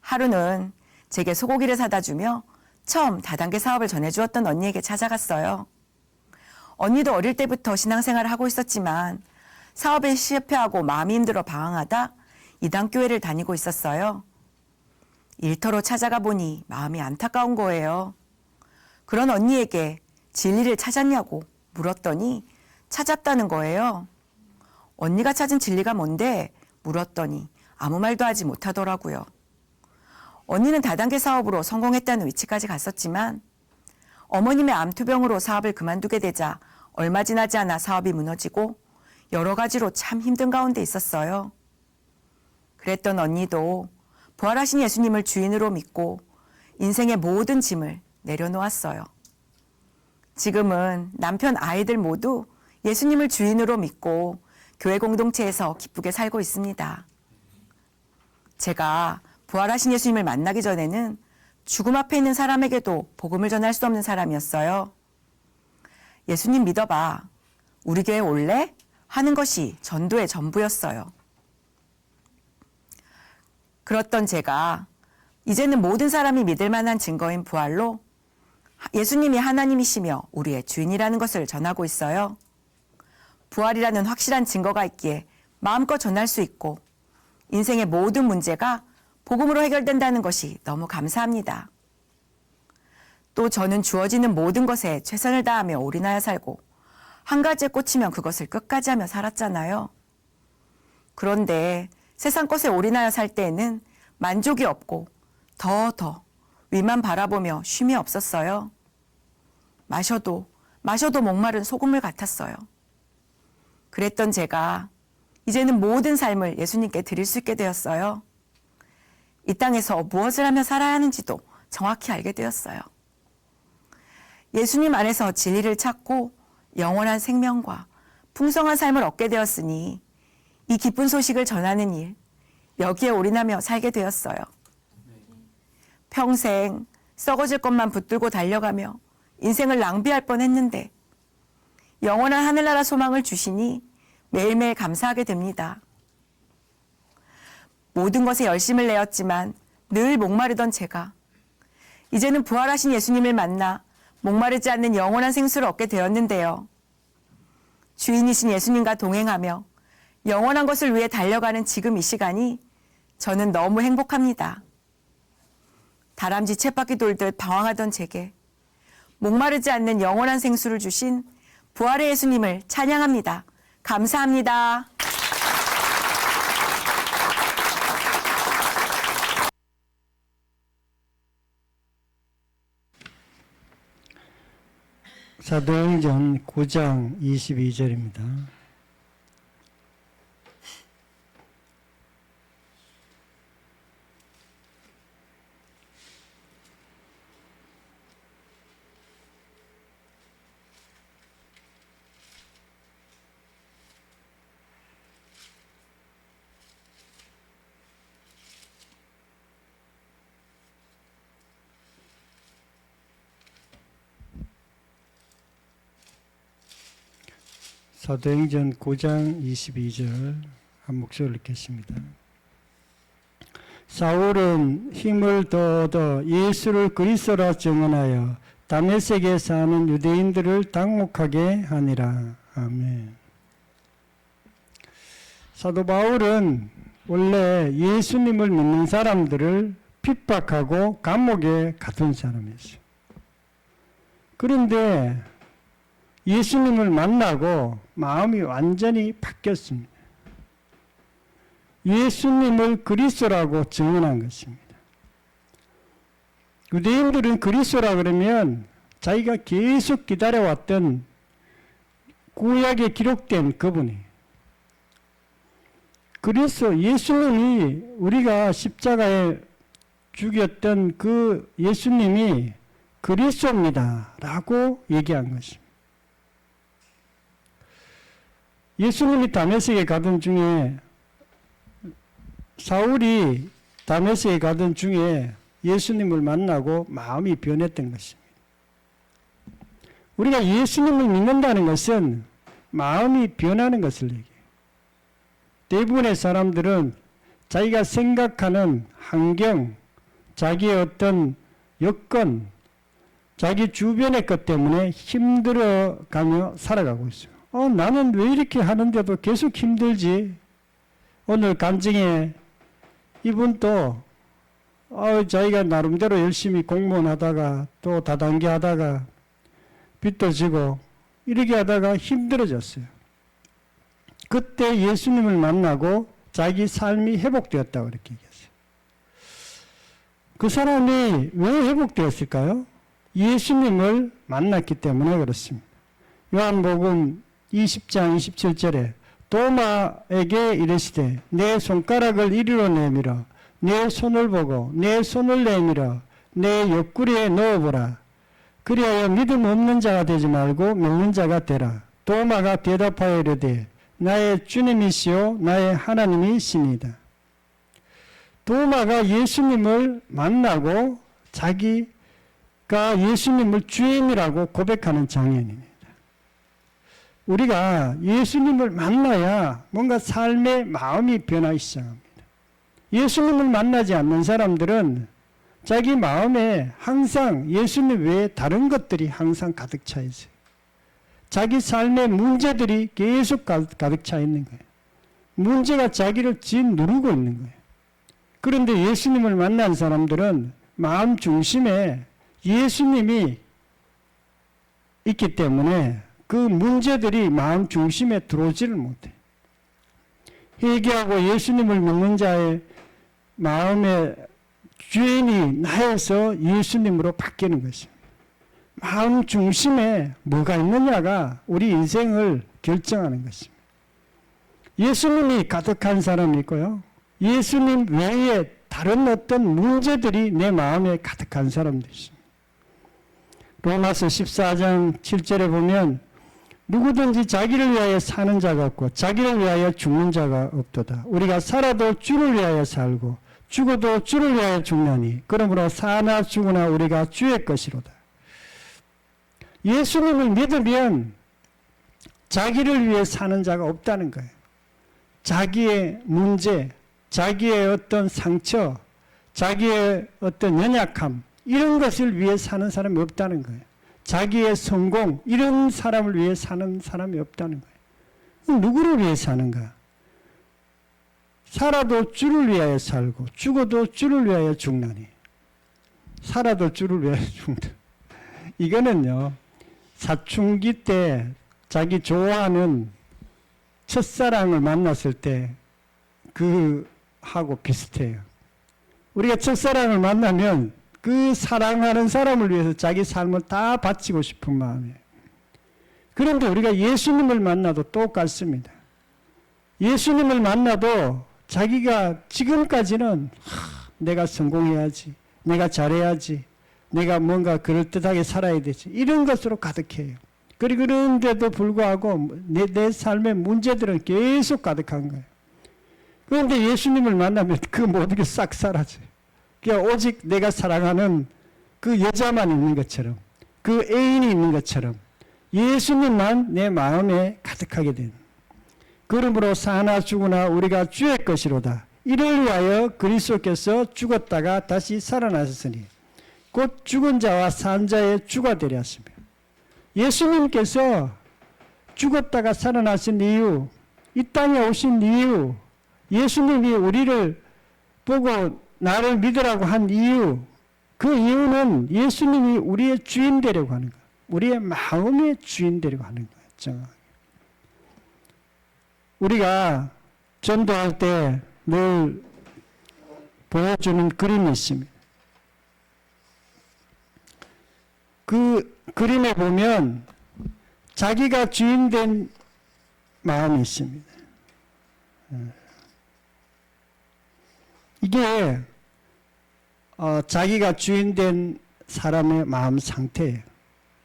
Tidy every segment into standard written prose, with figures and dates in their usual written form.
하루는 제게 소고기를 사다 주며 처음 다단계 사업을 전해주었던 언니에게 찾아갔어요. 언니도 어릴 때부터 신앙생활을 하고 있었지만 사업에 실패하고 마음이 힘들어 방황하다 이단교회를 다니고 있었어요. 일터로 찾아가 보니 마음이 안타까운 거예요. 그런 언니에게 진리를 찾았냐고 물었더니 찾았다는 거예요. 언니가 찾은 진리가 뭔데? 물었더니 아무 말도 하지 못하더라고요. 언니는 다단계 사업으로 성공했다는 위치까지 갔었지만 어머님의 암투병으로 사업을 그만두게 되자 얼마 지나지 않아 사업이 무너지고 여러 가지로 참 힘든 가운데 있었어요. 그랬던 언니도 부활하신 예수님을 주인으로 믿고 인생의 모든 짐을 내려놓았어요. 지금은 남편, 아이들 모두 예수님을 주인으로 믿고 교회 공동체에서 기쁘게 살고 있습니다. 제가 부활하신 예수님을 만나기 전에는 죽음 앞에 있는 사람에게도 복음을 전할 수 없는 사람이었어요. 예수님 믿어봐. 우리 교회 올래? 하는 것이 전도의 전부였어요. 그렇던 제가 이제는 모든 사람이 믿을 만한 증거인 부활로 예수님이 하나님이시며 우리의 주인이라는 것을 전하고 있어요. 부활이라는 확실한 증거가 있기에 마음껏 전할 수 있고 인생의 모든 문제가 복음으로 해결된다는 것이 너무 감사합니다. 또 저는 주어지는 모든 것에 최선을 다하며 올인하여 살고 한 가지에 꽂히면 그것을 끝까지 하며 살았잖아요. 그런데 세상 것에 올인하여 살 때에는 만족이 없고 더 위만 바라보며 쉼이 없었어요. 마셔도 목마른 소금물 같았어요. 그랬던 제가 이제는 모든 삶을 예수님께 드릴 수 있게 되었어요. 이 땅에서 무엇을 하며 살아야 하는지도 정확히 알게 되었어요. 예수님 안에서 진리를 찾고 영원한 생명과 풍성한 삶을 얻게 되었으니 이 기쁜 소식을 전하는 일, 여기에 올인하며 살게 되었어요. 평생 썩어질 것만 붙들고 달려가며 인생을 낭비할 뻔했는데 영원한 하늘나라 소망을 주시니 매일매일 감사하게 됩니다. 모든 것에 열심을 내었지만 늘 목마르던 제가 이제는 부활하신 예수님을 만나 목마르지 않는 영원한 생수를 얻게 되었는데요. 주인이신 예수님과 동행하며 영원한 것을 위해 달려가는 지금 이 시간이 저는 너무 행복합니다. 다람쥐 쳇바퀴 돌듯 방황하던 제게 목마르지 않는 영원한 생수를 주신 부활의 예수님을 찬양합니다. 감사합니다. 사도행전 9장 22절입니다. 사도행전 9장 22절 한 목소리를 읽겠습니다. 사울은 힘을 얻어 예수를 그리스도라 증언하여 다메섹에 사는 유대인들을 당혹하게 하니라. 아멘. 사도 바울은 원래 예수님을 믿는 사람들을 핍박하고 감옥에 가둔 사람이었어요. 그런데 예수님을 만나고 마음이 완전히 바뀌었습니다. 예수님을 그리스도라고 증언한 것입니다. 유대인들은 그리스도라 그러면 자기가 계속 기다려왔던 구약에 기록된 그분이 그리스도 예수님이 우리가 십자가에 죽였던 그 예수님이 그리스도입니다 라고 얘기한 것입니다. 예수님이 다메섹에 가던 중에 사울이 다메섹에 가던 중에 예수님을 만나고 마음이 변했던 것입니다. 우리가 예수님을 믿는다는 것은 마음이 변하는 것을 얘기해요. 대부분의 사람들은 자기가 생각하는 환경, 자기의 어떤 여건, 자기 주변의 것 때문에 힘들어가며 살아가고 있어요. 나는 왜 이렇게 하는데도 계속 힘들지? 오늘 간증에 이분도 자기가 나름대로 열심히 공무원 하다가 또 다단계 하다가 빚도 지고 이렇게 하다가 힘들어졌어요. 그때 예수님을 만나고 자기 삶이 회복되었다고 그렇게 얘기했어요. 그 사람이 왜 회복되었을까요? 예수님을 만났기 때문에 그렇습니다. 요한복음 20장 27절에 도마에게 이르시되 내 손가락을 이리로 내밀어 내 손을 보고 내 손을 내밀어 내 옆구리에 넣어보라. 그리하여 믿음 없는 자가 되지 말고 믿는 자가 되라. 도마가 대답하여 이르되 나의 주님이시요 나의 하나님이시니이다. 도마가 예수님을 만나고 자기가 예수님을 주님이라고 고백하는 장면입니다. 우리가 예수님을 만나야 뭔가 삶의 마음이 변하기 시작합니다. 예수님을 만나지 않는 사람들은 자기 마음에 항상 예수님 외에 다른 것들이 항상 가득 차 있어요. 자기 삶의 문제들이 계속 가득 차 있는 거예요. 문제가 자기를 짓누르고 있는 거예요. 그런데 예수님을 만난 사람들은 마음 중심에 예수님이 있기 때문에 그 문제들이 마음 중심에 들어오지를 못해. 회개하고 예수님을 믿는 자의 마음의 주인이 나에서 예수님으로 바뀌는 것입니다. 마음 중심에 뭐가 있느냐가 우리 인생을 결정하는 것입니다. 예수님이 가득한 사람이 있고요. 예수님 외에 다른 어떤 문제들이 내 마음에 가득한 사람들이 있습니다. 로마서 14장 7절에 보면 누구든지 자기를 위하여 사는 자가 없고 자기를 위하여 죽는 자가 없도다. 우리가 살아도 주를 위하여 살고 죽어도 주를 위하여 죽나니 그러므로 사나 죽으나 우리가 주의 것이로다. 예수님을 믿으면 자기를 위해 사는 자가 없다는 거예요. 자기의 문제, 자기의 어떤 상처, 자기의 어떤 연약함 이런 것을 위해 사는 사람이 없다는 거예요. 자기의 성공 이런 사람을 위해 사는 사람이 없다는 거예요. 누구를 위해 사는가? 살아도 주를 위하여 살고 죽어도 주를 위하여 죽나니. 살아도 주를 위하여 죽는다. 이거는요. 사춘기 때 자기 좋아하는 첫사랑을 만났을 때 그하고 비슷해요. 우리가 첫사랑을 만나면 그 사랑하는 사람을 위해서 자기 삶을 다 바치고 싶은 마음이에요. 그런데 우리가 예수님을 만나도 똑같습니다. 예수님을 만나도 자기가 지금까지는 내가 성공해야지, 내가 잘해야지, 내가 뭔가 그럴듯하게 살아야 되지 이런 것으로 가득해요. 그런데도 불구하고 내 삶의 문제들은 계속 가득한 거예요. 그런데 예수님을 만나면 그 모든 게 싹 사라져요. 그냥 오직 내가 사랑하는 그 여자만 있는 것처럼 그 애인이 있는 것처럼 예수님만 내 마음에 가득하게 되는. 그러므로 사나 죽으나 우리가 주의 것이로다. 이를 위하여 그리스도께서 죽었다가 다시 살아나셨으니 곧 죽은 자와 산 자의 주가 되려 하시며. 예수님께서 죽었다가 살아나신 이유, 이 땅에 오신 이유, 예수님이 우리를 보고 나를 믿으라고 한 이유, 그 이유는 예수님이 우리의 주인 되려고 하는 거예요. 우리의 마음의 주인 되려고 하는 거예요. 정확하게. 우리가 전도할 때 늘 보여주는 그림이 있습니다. 그 그림에 보면 자기가 주인 된 마음이 있습니다. 이게 자기가 주인 된 사람의 마음 상태예요.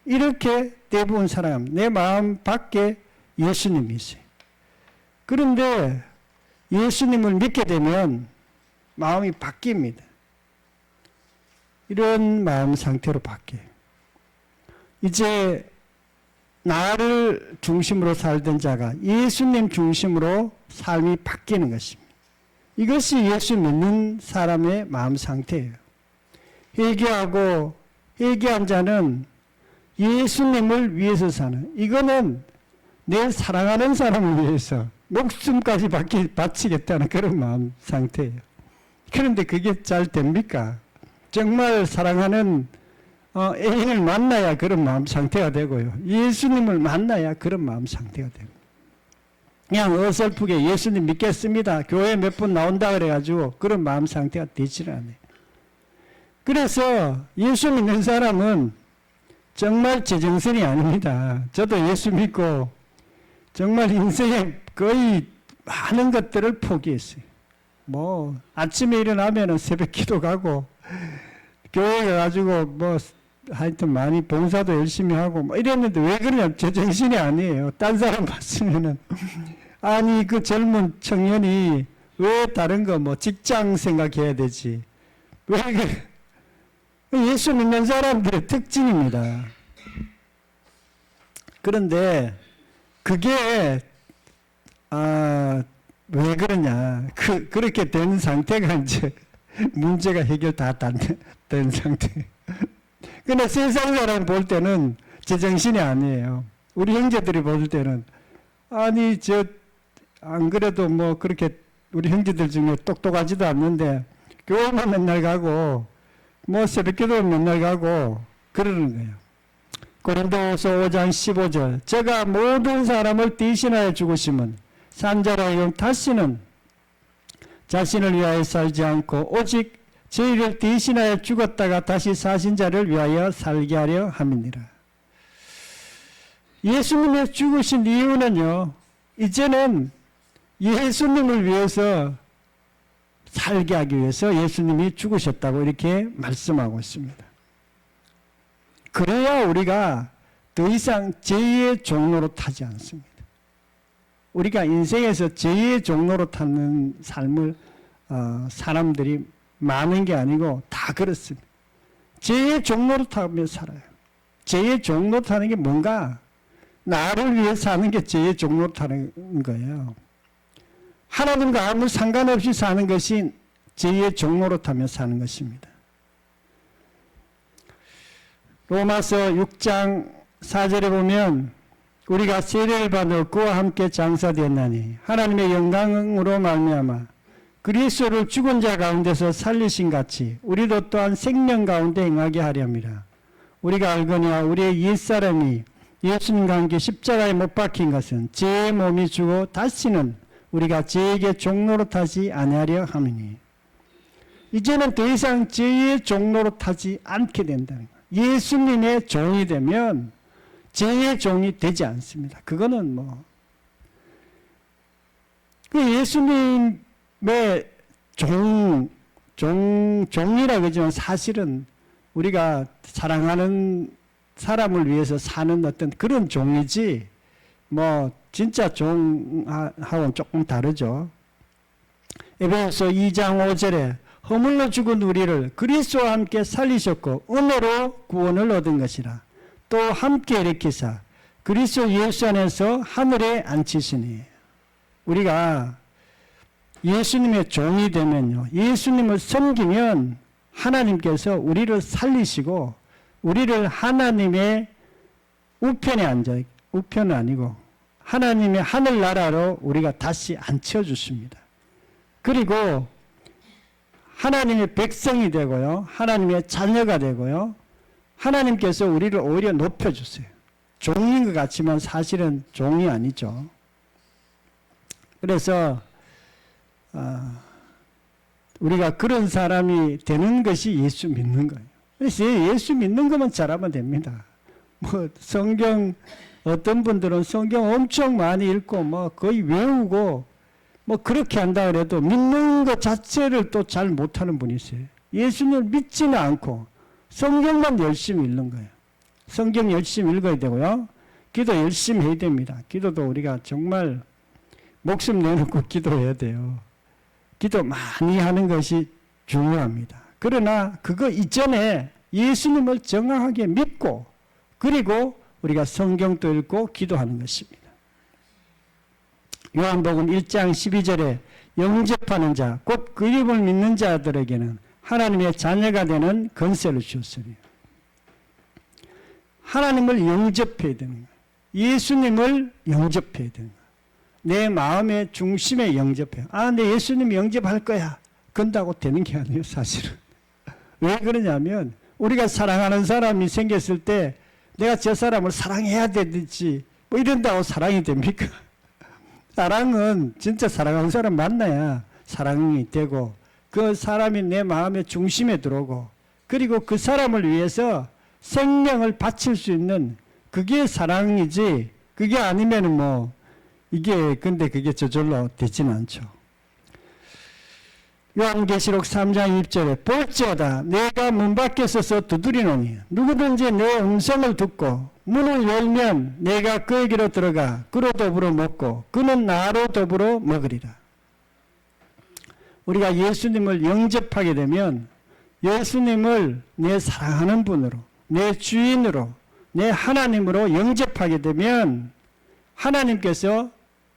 이렇게 대부분 사람, 내 마음 밖에 예수님이 있어요. 그런데 예수님을 믿게 되면 마음이 바뀝니다. 이런 마음 상태로 바뀌어요. 이제 나를 중심으로 살던 자가 예수님 중심으로 삶이 바뀌는 것입니다. 이것이 예수 믿는 사람의 마음 상태예요. 회개하고 회개한 자는 예수님을 위해서 사는, 이거는 내 사랑하는 사람을 위해서 목숨까지 바치겠다는 그런 마음 상태예요. 그런데 그게 잘 됩니까? 정말 사랑하는 애인을 만나야 그런 마음 상태가 되고요. 예수님을 만나야 그런 마음 상태가 되고. 그냥 어설프게 예수님 믿겠습니다, 교회 몇 번 나온다 그래가지고 그런 마음 상태가 되지는 않아요. 그래서 예수 믿는 사람은 정말 제정신이 아닙니다. 저도 예수 믿고 정말 인생에 거의 많은 것들을 포기했어요. 뭐 아침에 일어나면은 새벽 기도 가고 교회 가가지고 뭐 하여튼 많이 봉사도 열심히 하고 뭐 이랬는데, 왜 그러냐면 제정신이 아니에요. 딴 사람 봤으면은 아니 그 젊은 청년이 왜 다른 거 뭐 직장 생각해야 되지, 왜 그래. 예수 믿는 사람들의 특징입니다. 그런데 그게 왜 그러냐, 그렇게 된 상태가 이제 문제가 해결 다 된 상태. 근데 세상 사람 볼 때는 제정신이 아니에요. 우리 형제들이 볼 때는 아니 안 그래도 뭐 그렇게 우리 형제들 중에 똑똑하지도 않는데 교회만 맨날 가고 뭐 새벽기도 맨날 가고 그러는 거예요. 고린도후서 5장 15절, 저가 모든 사람을 대신하여 죽으심은 산자라여 다시는 자신을 위하여 살지 않고 오직 저희를 대신하여 죽었다가 다시 사신 자를 위하여 살게 하려 함이니라. 예수님이 죽으신 이유는요, 이제는 예수님을 위해서 살게 하기 위해서 예수님이 죽으셨다고 이렇게 말씀하고 있습니다. 그래야 우리가 더 이상 죄의 종로로 타지 않습니다. 우리가 인생에서 죄의 종로로 타는 삶을 사람들이 많은 게 아니고 다 그렇습니다. 죄의 종로로 타며 살아요. 죄의 종로 타는 게 뭔가? 나를 위해 사는 게 죄의 종로로 타는 거예요. 하나님과 아무 상관없이 사는 것이 죄의 종로로 타며 사는 것입니다. 로마서 6장 4절에 보면 우리가 세례를 받아 그와 함께 장사되었나니 하나님의 영광으로 말미암아 그리스도를 죽은 자 가운데서 살리신 같이 우리도 또한 생명 가운데 행하게 하렵니다. 우리가 알거니와 우리의 옛사람이 예수님과 함께 십자가에 못 박힌 것은 죄의 몸이 주고 다시는 우리가 죄에게 종로로 타지 아니하려 함이니, 이제는 더 이상 죄의 종로로 타지 않게 된다는 거예요. 예수님의 종이 되면 죄의 종이 되지 않습니다. 그거는 뭐 그 예수님의 종이라 그러지만 사실은 우리가 사랑하는 사람을 위해서 사는 어떤 그런 종이지, 뭐 진짜 종하고는 조금 다르죠. 에베소서 2장 5절에 허물로 죽은 우리를 그리스도와 함께 살리셨고 은혜로 구원을 얻은 것이라. 또 함께 일으키사 그리스도 예수 안에서 하늘에 앉히시니. 우리가 예수님의 종이 되면요, 예수님을 섬기면 하나님께서 우리를 살리시고 우리를 하나님의 우편에 우편은 아니고 하나님의 하늘나라로 우리가 다시 앉혀주십니다. 그리고 하나님의 백성이 되고요, 하나님의 자녀가 되고요, 하나님께서 우리를 오히려 높여주세요. 종인 것 같지만 사실은 종이 아니죠. 그래서 우리가 그런 사람이 되는 것이 예수 믿는 거예요. 그래서 예수 믿는 것만 잘하면 됩니다. 뭐 성경, 어떤 분들은 성경 엄청 많이 읽고 뭐 거의 외우고 뭐 그렇게 한다 그래도 믿는 것 자체를 또 잘 못하는 분이 있어요. 예수님을 믿지는 않고 성경만 열심히 읽는 거예요. 성경 열심히 읽어야 되고요, 기도 열심히 해야 됩니다. 기도도 우리가 정말 목숨 내놓고 기도해야 돼요. 기도 많이 하는 것이 중요합니다. 그러나 그거 이전에 예수님을 정확하게 믿고 그리고 우리가 성경도 읽고 기도하는 것입니다. 요한복음 1장 12절에 영접하는 자, 곧 그 이름을 믿는 자들에게는 하나님의 자녀가 되는 권세를 주었으니 하나님을 영접해야 되는 거예요. 예수님을 영접해야 되는 거예요. 내 마음의 중심에 영접해요. 내 예수님 영접할 거야. 그런다고 되는 게 아니에요, 사실은. 왜 그러냐면 우리가 사랑하는 사람이 생겼을 때 내가 저 사람을 사랑해야 되든지 뭐 이런다고 사랑이 됩니까? 사랑은 진짜 사랑하는 사람 만나야 사랑이 되고 그 사람이 내 마음의 중심에 들어오고 그리고 그 사람을 위해서 생명을 바칠 수 있는 그게 사랑이지 그게 아니면은 뭐 근데 그게 저절로 되지는 않죠. 요한계시록 3장 2절에 볼지어다 내가 문 밖에 서서 두드리노니 누구든지 내 음성을 듣고 문을 열면 내가 그에게로 들어가 그로 더불어 먹고 그는 나로 더불어 먹으리라. 우리가 예수님을 영접하게 되면 예수님을 내 사랑하는 분으로 내 주인으로 내 하나님으로 영접하게 되면 하나님께서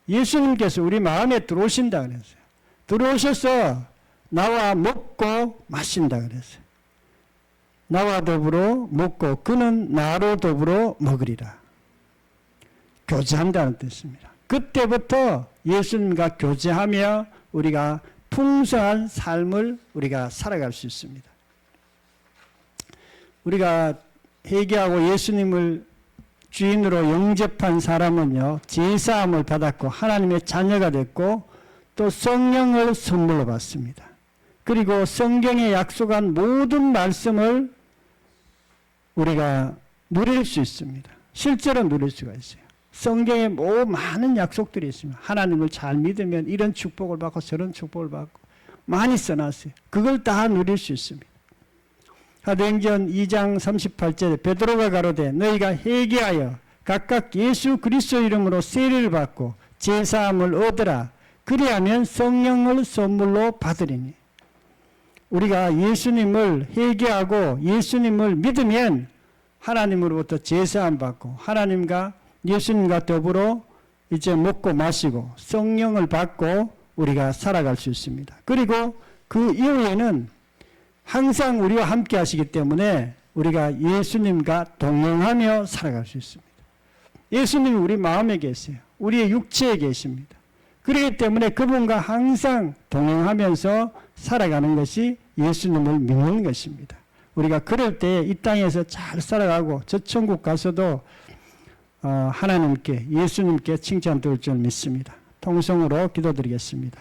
예수님께서 우리 마음에 들어오신다 그랬어요. 들어오셔서 나와 먹고 마신다 그랬어요. 나와 더불어 먹고 그는 나로 더불어 먹으리라. 교제한다는 뜻입니다. 그때부터 예수님과 교제하며 우리가 풍성한 삶을 우리가 살아갈 수 있습니다. 우리가 회개하고 예수님을 주인으로 영접한 사람은요, 제사함을 받았고 하나님의 자녀가 됐고 또 성령을 선물로 받습니다. 그리고 성경에 약속한 모든 말씀을 우리가 누릴 수 있습니다. 실제로 누릴 수가 있어요. 성경에 많은 약속들이 있습니다. 하나님을 잘 믿으면 이런 축복을 받고 저런 축복을 받고 많이 써놨어요. 그걸 다 누릴 수 있습니다. 사도행전 2장 38절에 베드로가 가로되 너희가 회개하여 각각 예수 그리스도 이름으로 세례를 받고 제사함을 얻으라. 그리하면 성령을 선물로 받으리니. 우리가 예수님을 회개하고 예수님을 믿으면 하나님으로부터 제사함 받고 하나님과 예수님과 더불어 이제 먹고 마시고 성령을 받고 우리가 살아갈 수 있습니다. 그리고 그 이후에는 항상 우리와 함께 하시기 때문에 우리가 예수님과 동행하며 살아갈 수 있습니다. 예수님이 우리 마음에 계세요. 우리의 육체에 계십니다. 그렇기 때문에 그분과 항상 동행하면서 살아가는 것이 예수님을 믿는 것입니다. 우리가 그럴 때 이 땅에서 잘 살아가고 저 천국 가서도 하나님께 예수님께 칭찬 들을 줄 믿습니다. 통성으로 기도드리겠습니다.